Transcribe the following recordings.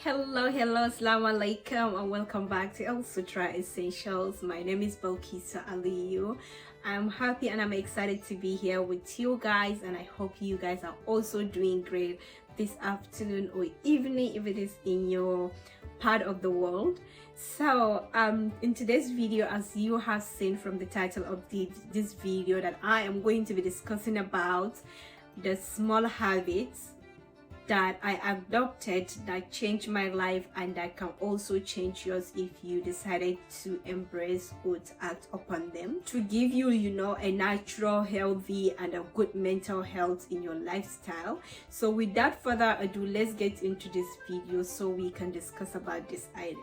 Hello, assalamu alaikum, and welcome back to El Sutra Essentials. My name is Balkisa Aliyu. I'm happy and I'm excited to be here with you guys, and I hope you guys are also doing great this afternoon or evening if it is in your part of the world. So in today's video, as you have seen from the title of this video, that I am going to be discussing about the small habits that I adopted that changed my life and that can also change yours if you decided to embrace or to act upon them to give you, a natural, healthy and a good mental health in your lifestyle. So without further ado, let's get into this video so we can discuss about this item.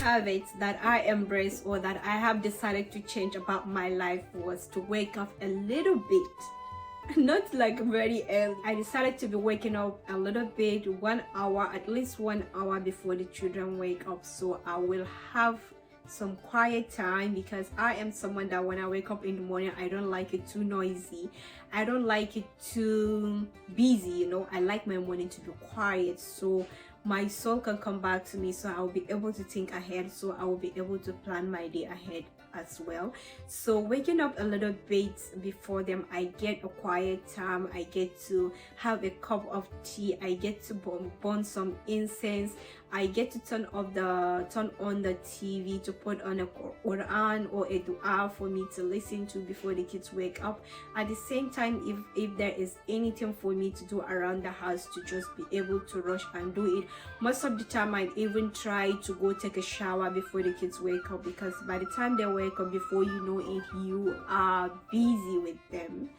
Habits that I embrace or that I have decided to change about my life was to wake up a little bit, not like very early. I decided to be waking up a little bit, 1 hour, at least 1 hour before the children wake up, so I will have some quiet time, because I am someone that when I wake up in the morning, I don't like it too noisy, I don't like it too busy. I like my morning to be quiet so my soul can come back to me, so I'll be able to think ahead, so I will be able to plan my day ahead as well. So waking up a little bit before them, I get a quiet time, I get to have a cup of tea, I get to burn some incense, I get to turn on the TV to put on a Quran or a dua for me to listen to before the kids wake up. At the same time, if there is anything for me to do around the house, to just be able to rush and do it. Most of the time I even try to go take a shower before the kids wake up, because by the time they wake up, before you know it, you are busy with them.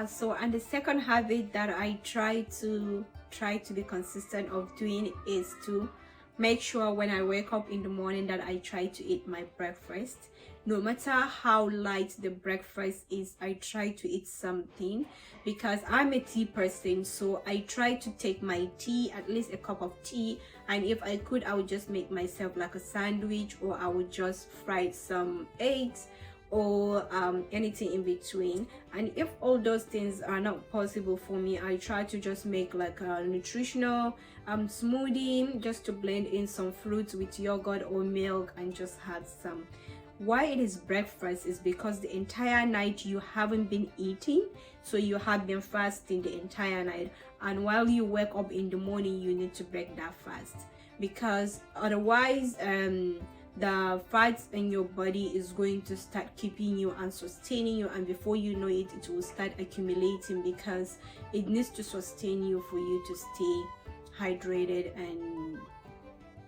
So and the second habit that I try to be consistent of doing is to make sure when I wake up in the morning that I try to eat my breakfast. No matter how light the breakfast is, I try to eat something, because I'm a tea person, so I try to take my tea, at least a cup of tea, and if I could, I would just make myself like a sandwich, or I would just fry some eggs or anything in between. And if all those things are not possible for me, I try to just make like a nutritional smoothie, just to blend in some fruits with yogurt or milk and just have some. Why it is breakfast is because the entire night you haven't been eating, so you have been fasting the entire night, and while you wake up in the morning, you need to break that fast, because otherwise the fats in your body is going to start keeping you and sustaining you, and before you know it, it will start accumulating, because it needs to sustain you for you to stay hydrated and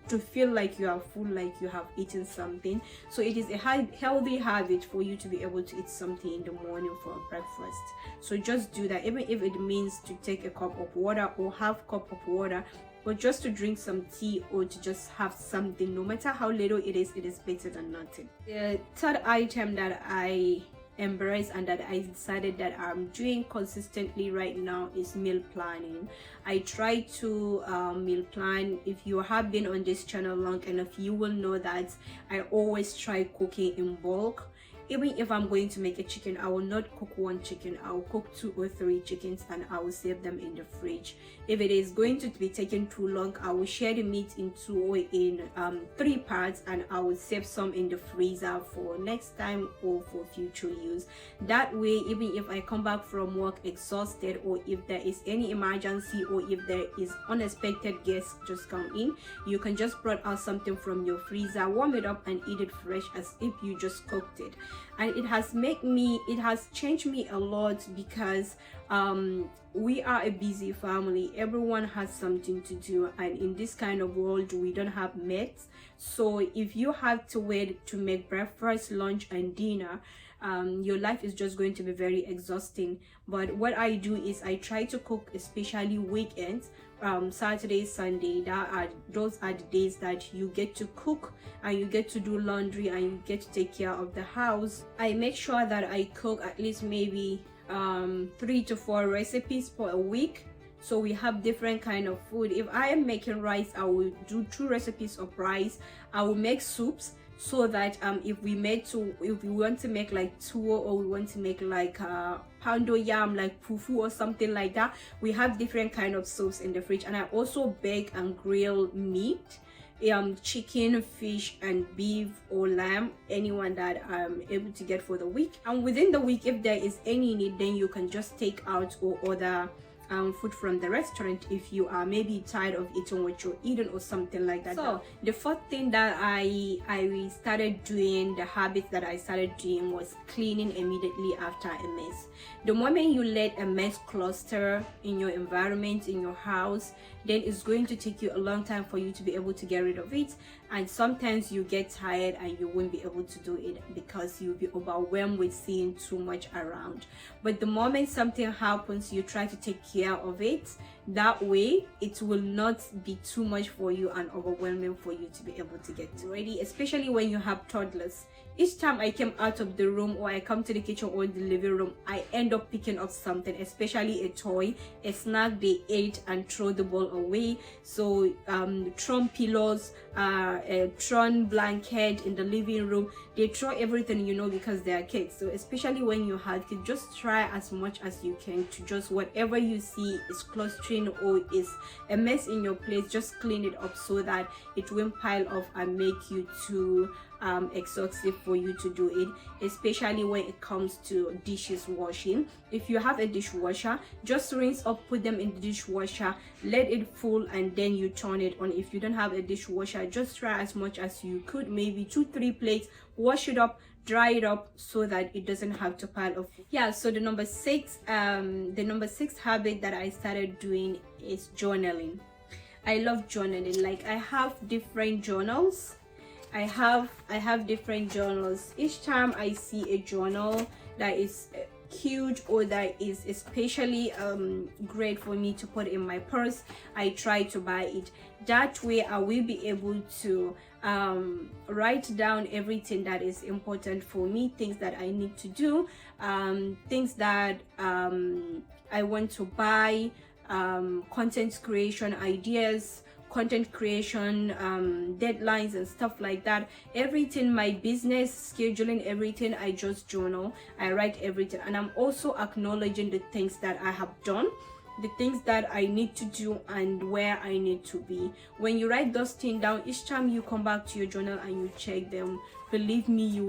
to feel like you are full, like you have eaten something. So it is a healthy habit for you to be able to eat something in the morning for breakfast. So just do that, even if it means to take a cup of water or half cup of water, or just to drink some tea, or to just have something. No matter how little it is better than nothing. The third item that I embrace and that I decided that I'm doing consistently right now is meal planning. I try to meal plan. If you have been on this channel long enough, you will know that I always try cooking in bulk. Even if I'm going to make a chicken, I will not cook one chicken, I will cook 2 or 3 chickens, and I will save them in the fridge. If it is going to be taking too long, I will share the meat in 2 or in 3 parts, and I will save some in the freezer for next time or for future use. That way, even if I come back from work exhausted, or if there is any emergency, or if there is unexpected guests just come in, you can just brought out something from your freezer, warm it up and eat it fresh as if you just cooked it. And it has changed me a lot, because we are a busy family, everyone has something to do, and in this kind of world we don't have mates. So if you have to wait to make breakfast, lunch and dinner, your life is just going to be very exhausting. But what I do is I try to cook, especially weekends, Saturday, Sunday. Those are the days that you get to cook and you get to do laundry and you get to take care of the house. I make sure that I cook at least maybe 3 to 4 recipes per week, so we have different kind of food. If I am making rice, I will do 2 recipes of rice. I will make soups so that if we want to make like tuwo, or we want to make like poundo yam, like fufu or something like that, we have different kind of soups in the fridge. And I also bake and grill meat, chicken, fish and beef or lamb, anyone that I'm able to get for the week. And within the week, if there is any need, then you can just take out or order food from the restaurant if you are maybe tired of eating what you're eating or something like that. So the fourth thing that I started doing, the habit that I started doing, was cleaning immediately after a mess. The moment you let a mess cluster in your environment, in your house, then it's going to take you a long time for you to be able to get rid of it. And sometimes you get tired and you won't be able to do it because you'll be overwhelmed with seeing too much around. But the moment something happens, you try to take care of it. That way it will not be too much for you and overwhelming for you to be able to get ready, especially when you have toddlers. Each time I came out of the room, or I come to the kitchen or the living room, I end up picking up something, especially a toy, a snack they ate and throw the ball away. So thrown pillows, a thrown blanket in the living room, they throw everything, you know, because they are kids. So especially when you have kids, just try as much as you can to just, whatever you see is clustering or is a mess in your place, just clean it up so that it won't pile up and make you too exhaustive for you to do it, especially when it comes to dishes washing. If you have a dishwasher, just rinse up, put them in the dishwasher, let it full, and then you turn it on. If you don't have a dishwasher, just try as much as you could, maybe 2-3 plates, wash it up, dry it up so that it doesn't have to pile up. Yeah, so the number six habit that I started doing is journaling. I love journaling. Like, I have different journals. I have different journals. Each time I see a journal that is huge or that is especially great for me to put in my purse, I try to buy it. That way I will be able to write down everything that is important for me, things that I need to do, things that I want to buy, content creation ideas, content creation, deadlines and stuff like that. Everything, my business scheduling, everything, I just journal. I write everything, and I'm also acknowledging the things that I have done, the things that I need to do, and where I need to be. When you write those things down, each time you come back to your journal and you check them, believe me, you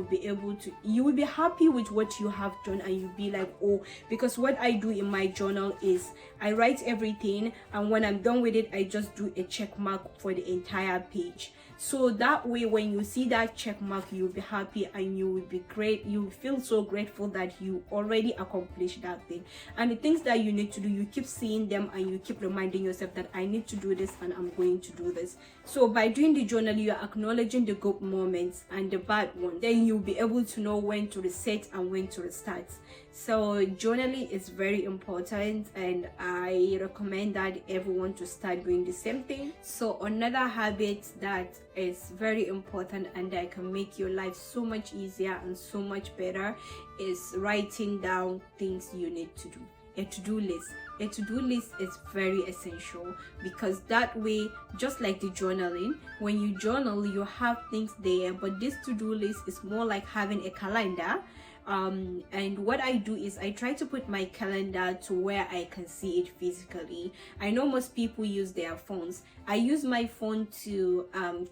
will be happy with what you have done, and you'll be like, oh, because what I do in my journal is I write everything, and when I'm done with it, I just do a check mark for the entire page. So that way, when you see that check mark, you'll be happy and you will be great. You feel so grateful that you already accomplished that thing. And the things that you need to do, you keep seeing them and you keep reminding yourself that I need to do this and I'm going to do this. So by doing the journal, you're acknowledging the good moments and the bad ones. Then you'll be able to know when to reset and when to restart. So journaling is very important, and I recommend that everyone to start doing the same thing. So another habit that is very important and that can make your life so much easier and so much better is writing down things you need to do. A to-do list. A to-do list is very essential, because that way, just like the journaling, when you journal, you have things there, but this to-do list is more like having a calendar. And what I do is I try to put my calendar to where I can see it physically. I know most people use their phones. I use my phone to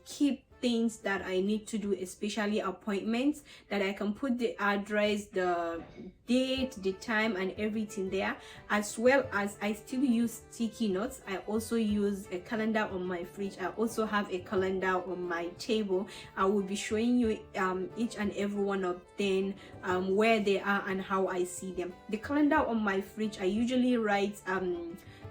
keep things that I need to do, especially appointments, that I can put the address, the date, the time and everything there, as well as I still use sticky notes. I also use a calendar on my fridge. I also have a calendar on my table. I will be showing you each and every one of them, where they are and how I see them. The calendar on my fridge, I usually write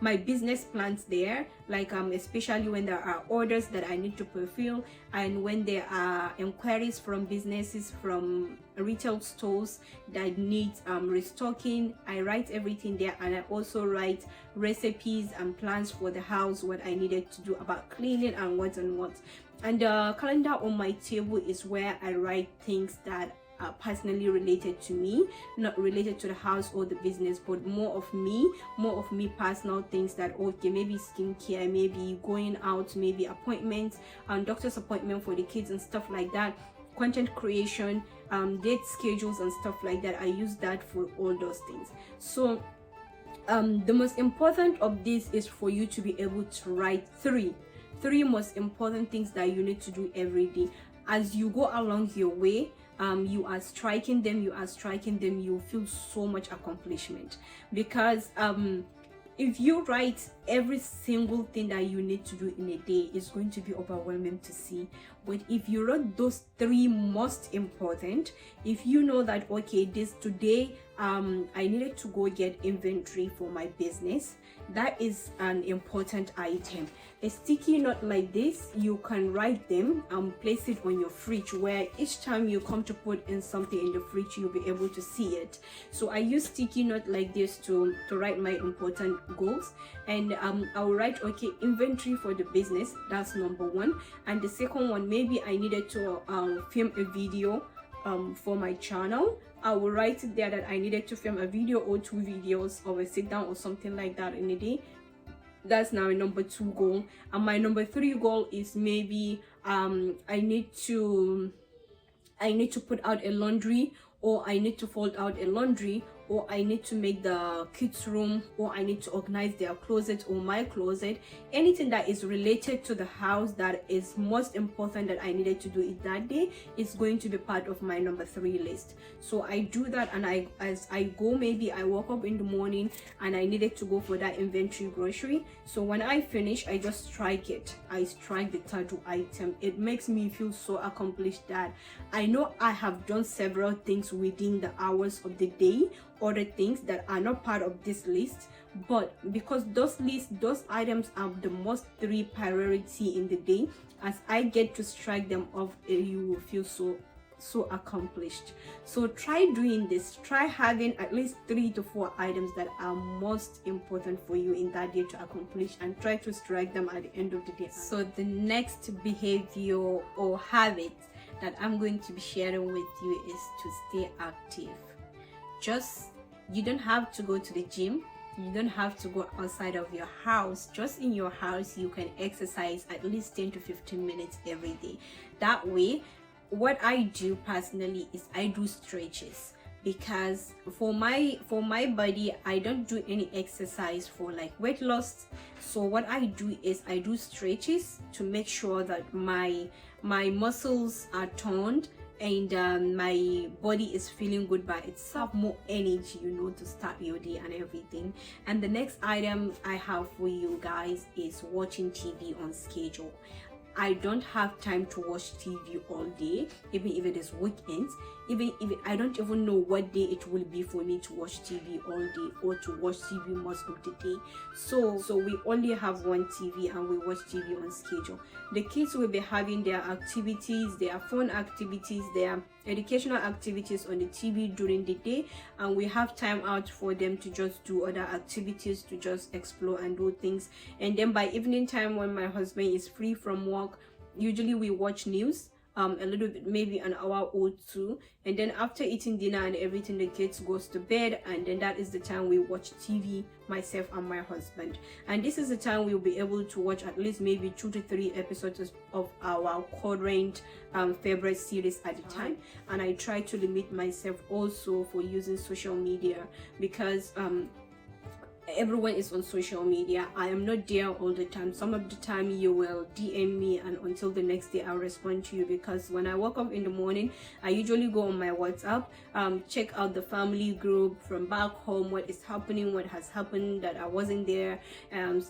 my business plans there, like especially when there are orders that I need to fulfill, and when there are inquiries from businesses, from retail stores that need restocking, I write everything there. And I also write recipes and plans for the house, what I needed to do about cleaning and what and what. And the calendar on my table is where I write things that are personally related to me, not related to the house or the business, but more of me personal things, that okay, maybe skincare, maybe going out, maybe appointments and doctor's appointment for the kids and stuff like that, content creation, date schedules and stuff like that. I use that for all those things. So the most important of this is for you to be able to write three most important things that you need to do every day. As you go along your way, you are striking them, you feel so much accomplishment. Because if you write every single thing that you need to do in a day, it's going to be overwhelming to see. But if you wrote those three most important, if you know that, okay, this today I needed to go get inventory for my business, that is an important item. A sticky note like this, you can write them and place it on your fridge, where each time you come to put in something in the fridge, you'll be able to see it. So I use sticky note like this to write my important goals. And I'll write, okay, inventory for the business, that's number one. And the second one, maybe I needed to film a video for my channel. I will write it there that I needed to film a video or 2 videos or a sit down or something like that in a day. That's now a number 2 goal. And my number 3 goal is maybe I need to put out a laundry, or I need to fold out a laundry, or I need to make the kids' room, or I need to organize their closet or my closet. Anything that is related to the house that is most important that I needed to do it that day is going to be part of my number 3 list. So I do that, and as I go, maybe I woke up in the morning and I needed to go for that inventory grocery. So when I finish, I just strike it. I strike the tattoo item. It makes me feel so accomplished that I know I have done several things within the hours of the day, other things that are not part of this list, but because those items are the most 3 priority in the day, as I get to strike them off, you will feel so accomplished. So try doing this. Try having at least 3 to 4 items that are most important for you in that day to accomplish, and try to strike them at the end of the day. So the next behavior or habit that I'm going to be sharing with you is to stay active. You don't have to go to the gym, you don't have to go outside of your house. Just in your house, you can exercise at least 10 to 15 minutes every day. That way, what I do personally is I do stretches, because for my body, I don't do any exercise for like weight loss. So what I do is I do stretches to make sure that my muscles are toned, and my body is feeling good by itself, more energy, to start your day and everything. And the next item I have for you guys is watching TV on schedule. I don't have time to watch TV all day, even if it is weekends. Even if I don't even know what day it will be for me to watch TV all day or to watch TV most of the day. So we only have one TV and we watch TV on schedule. The kids will be having their activities, their fun activities, their educational activities on the TV during the day, and we have time out for them to just do other activities, to just explore and do things. And then by evening time, when my husband is free from work, usually we watch news a little bit, maybe an hour or 2, and then after eating dinner and everything, the kids goes to bed, and then that is the time we watch TV, myself and my husband. And this is the time we'll be able to watch at least maybe 2 to 3 episodes of our current favorite series at the time. And I try to limit myself also for using social media, because everyone is on social media. I am not there all the time. Some of the time you will DM me, and until the next day I'll respond to you, because when I wake up in the morning, I usually go on my WhatsApp, check out the family group from back home, what is happening, what has happened that I wasn't there,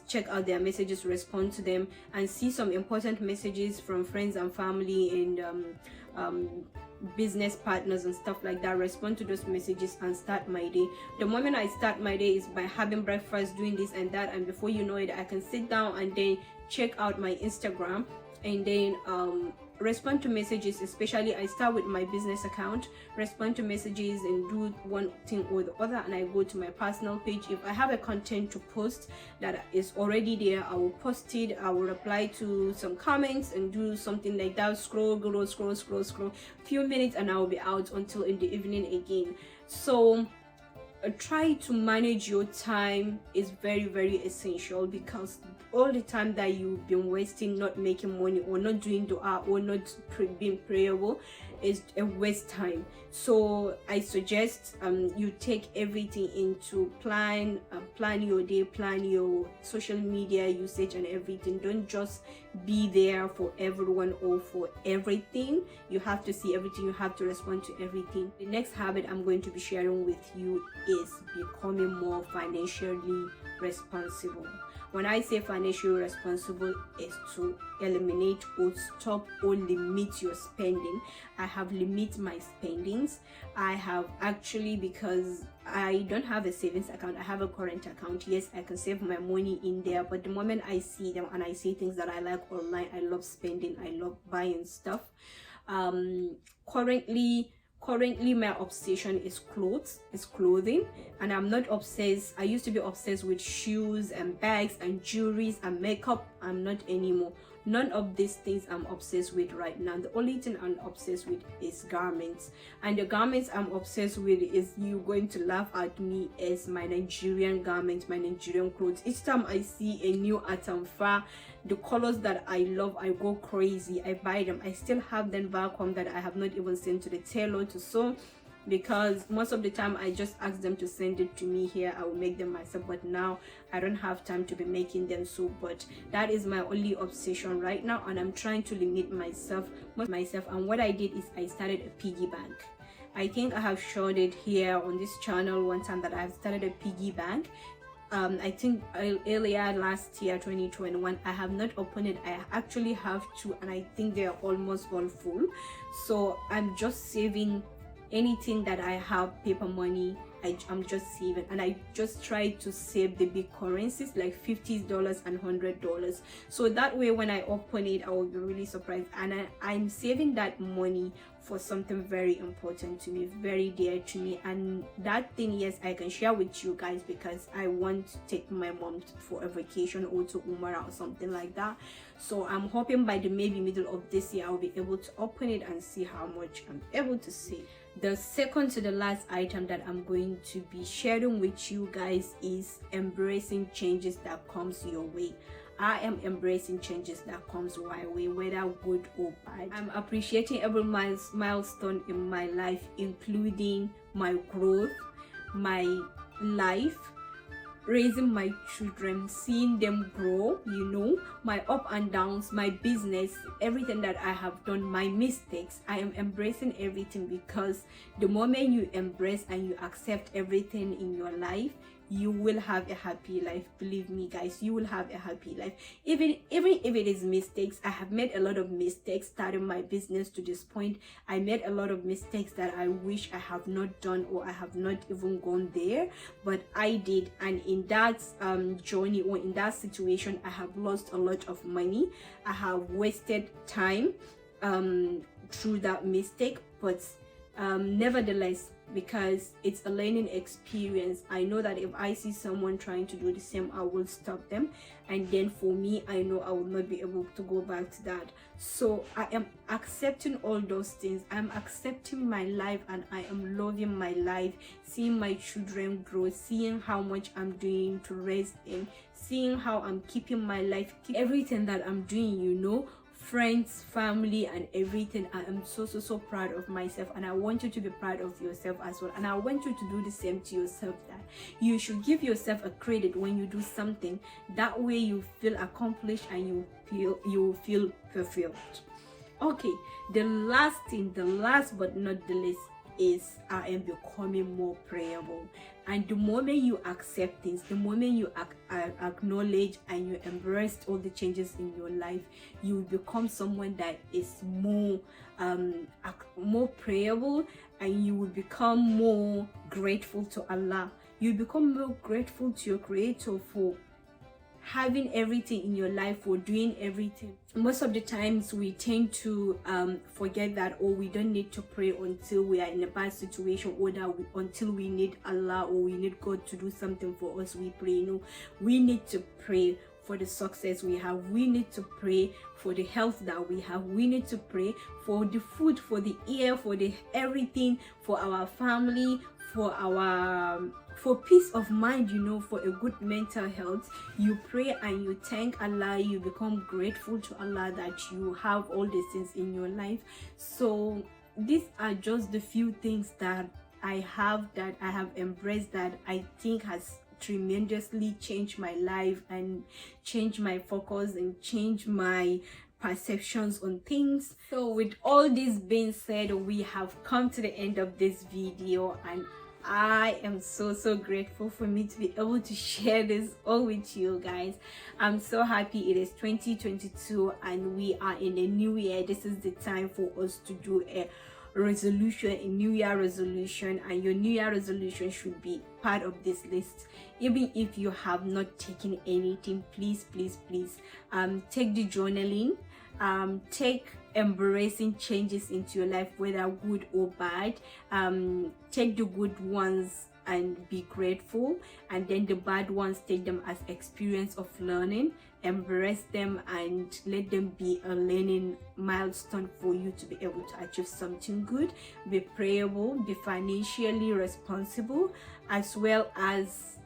check out their messages, respond to them, and see some important messages from friends and family and business partners and stuff like that. Respond to those messages and start my day. The moment I start my day is by having breakfast, doing this and that, and before you know it, I can sit down and then check out my Instagram, and then respond to messages. Especially I start with my business account, respond to messages and do one thing or the other, and I go to my personal page. If I have a content to post that is already there, I will post it. I will reply to some comments and do something like that. Scroll few minutes, and I will be out until in the evening again. So try to manage your time is very, very essential, because all the time that you've been wasting not making money or not doing dua or not being prayerful, is a waste time. So I suggest you take everything into plan your day, plan your social media usage and everything. Don't just be there for everyone or for everything. You have to see everything, you have to respond to everything. The next habit I'm going to be sharing with you is becoming more financially responsible. When I say financially responsible, is to eliminate or stop or limit your spending. I have limited my spendings. I have actually, because I don't have a savings account, I have a current account. Yes, I can save my money in there, but the moment I see them and I see things that I like online, I love spending, I love buying stuff. Currently my obsession is clothing, and I'm not obsessed. I used to be obsessed with shoes and bags and jewelries and makeup. I'm not anymore. None of these things I'm obsessed with right now. The only thing I'm obsessed with is garments, and the garments I'm obsessed with is, you going to laugh at me, is my Nigerian garments, my Nigerian clothes. Each time I see a new atamfa, the colors that I love, I go crazy, I buy them. I still have them back home that I have not even sent to the tailor to sew, because most of the time I just ask them to send it to me here. I will make them myself, but now I don't have time to be making them. So but that is my only obsession right now, and I'm trying to limit myself. And what I did is I started a piggy bank. I think I have showed it here on this channel one time that I've started a piggy bank. I think earlier last year, 2021. I have not opened it. I actually have two, and I think they are almost all full. So I'm just saving anything that I have, paper money. I'm just saving, and I just try to save the big currencies like $50 and $100. So that way when I open it, I will be really surprised, and I'm saving that money for something very important to me, very dear to me. And that thing, yes, I can share with you guys, because I want to take my mom for a vacation or to Umrah or something like that. So I'm hoping by the maybe middle of this year I'll be able to open it and see how much I'm able to save. The second to the last item that I'm going to be sharing with you guys is embracing changes that comes your way. I am embracing changes that comes my way, whether good or bad. I'm appreciating every milestone in my life, including my growth, my life, raising my children, seeing them grow, my up and downs, my business, everything that I have done, my mistakes. I am embracing everything, because the moment you embrace and you accept everything in your life, you will have a happy life. Believe me guys, you will have a happy life. Even if it is mistakes, I have made a lot of mistakes starting my business to this point. I made a lot of mistakes that I wish I have not done, or I have not even gone there, but I did. And in that journey, or in that situation, I have lost a lot of money. I have wasted time through that mistake, but nevertheless, because it's a learning experience, I know that if I see someone trying to do the same, I will stop them. And then for me, I know I will not be able to go back to that. So I am accepting all those things. I'm accepting my life, and I am loving my life, seeing my children grow, seeing how much I'm doing to raise them, seeing how I'm keeping my life, everything that I'm doing, friends, family, and everything. I am so proud of myself, and I want you to be proud of yourself as well. And I want you to do the same to yourself, that you should give yourself a credit when you do something. That way you feel accomplished and you feel fulfilled. Okay, the last but not the least, is I am becoming more prayerful. And the moment you accept things, the moment you acknowledge and you embrace all the changes in your life, you become someone that is more prayerful, and you will become more grateful to Allah. You become more grateful to your Creator for having everything in your life, for doing everything. Most of the times we tend to forget that, or we don't need to pray until we are in a bad situation, or that until we need Allah or we need God to do something for us, we pray. We need to pray for the success we have. We need to pray for the health that we have. We need to pray for the food, for the air, for the everything, for our family, for peace of mind, for a good mental health. You pray and you thank Allah. You become grateful to Allah that you have all these things in your life. So these are just the few things that I have embraced, that I think has tremendously changed my life and changed my focus and changed my perceptions on things. So with all this being said, we have come to the end of this video, and I am so grateful for me to be able to share this all with you guys. I'm so happy it is 2022 and we are in a new year. This is the time for us to do a resolution, a new year resolution, and your new year resolution should be part of this list. Even if you have not taken anything, please take the journaling, take embracing changes into your life, whether good or bad. Take the good ones and be grateful, and then the bad ones, take them as experience of learning, embrace them and let them be a learning milestone for you to be able to achieve something good. Be prayerful, be financially responsible, as well as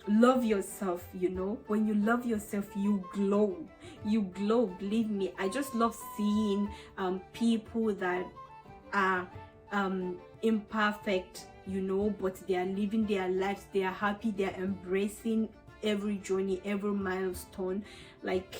love yourself. You know, when you love yourself, you glow, believe me. I just love seeing people that are imperfect, you know, but they are living their lives, they are happy, they are embracing every journey, every milestone. Like,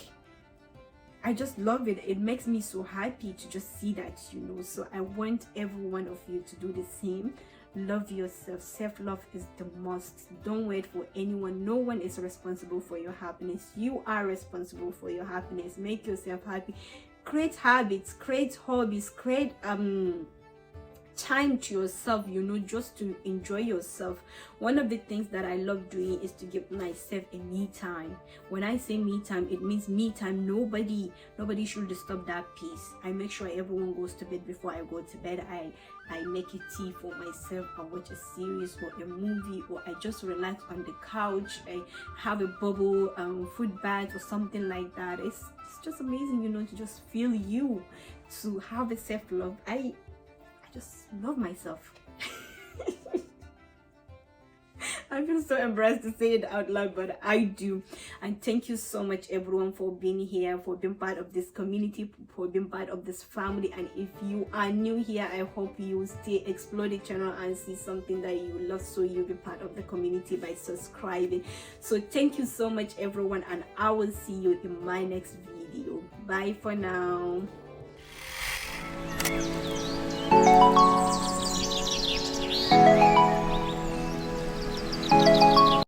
I just love it. It makes me so happy to just see that, you know. So I want every one of you to do the same. Love yourself. Self-love is the must. Don't wait for anyone. No one is responsible for your happiness. You are responsible for your happiness. Make yourself happy. Create habits, create hobbies, create time to yourself, you know, just to enjoy yourself. One of the things that I love doing is to give myself a me time. When I say me time, it means me time. Nobody should disturb that peace. I make sure everyone goes to bed. Before I go to bed, I make a tea for myself. I watch a series or a movie, or I just relax on the couch. I have a bubble food bath or something like that. It's just amazing, you know, to just feel you, to have a self-love. I just love myself. I feel so embarrassed to say it out loud, but I do. And thank you so much, everyone, for being here, for being part of this community, for being part of this family. And if you are new here, I hope you stay, explore the channel and see something that you love, so you'll be part of the community by subscribing. So thank you so much, everyone, and I will see you in my next video. Bye for now.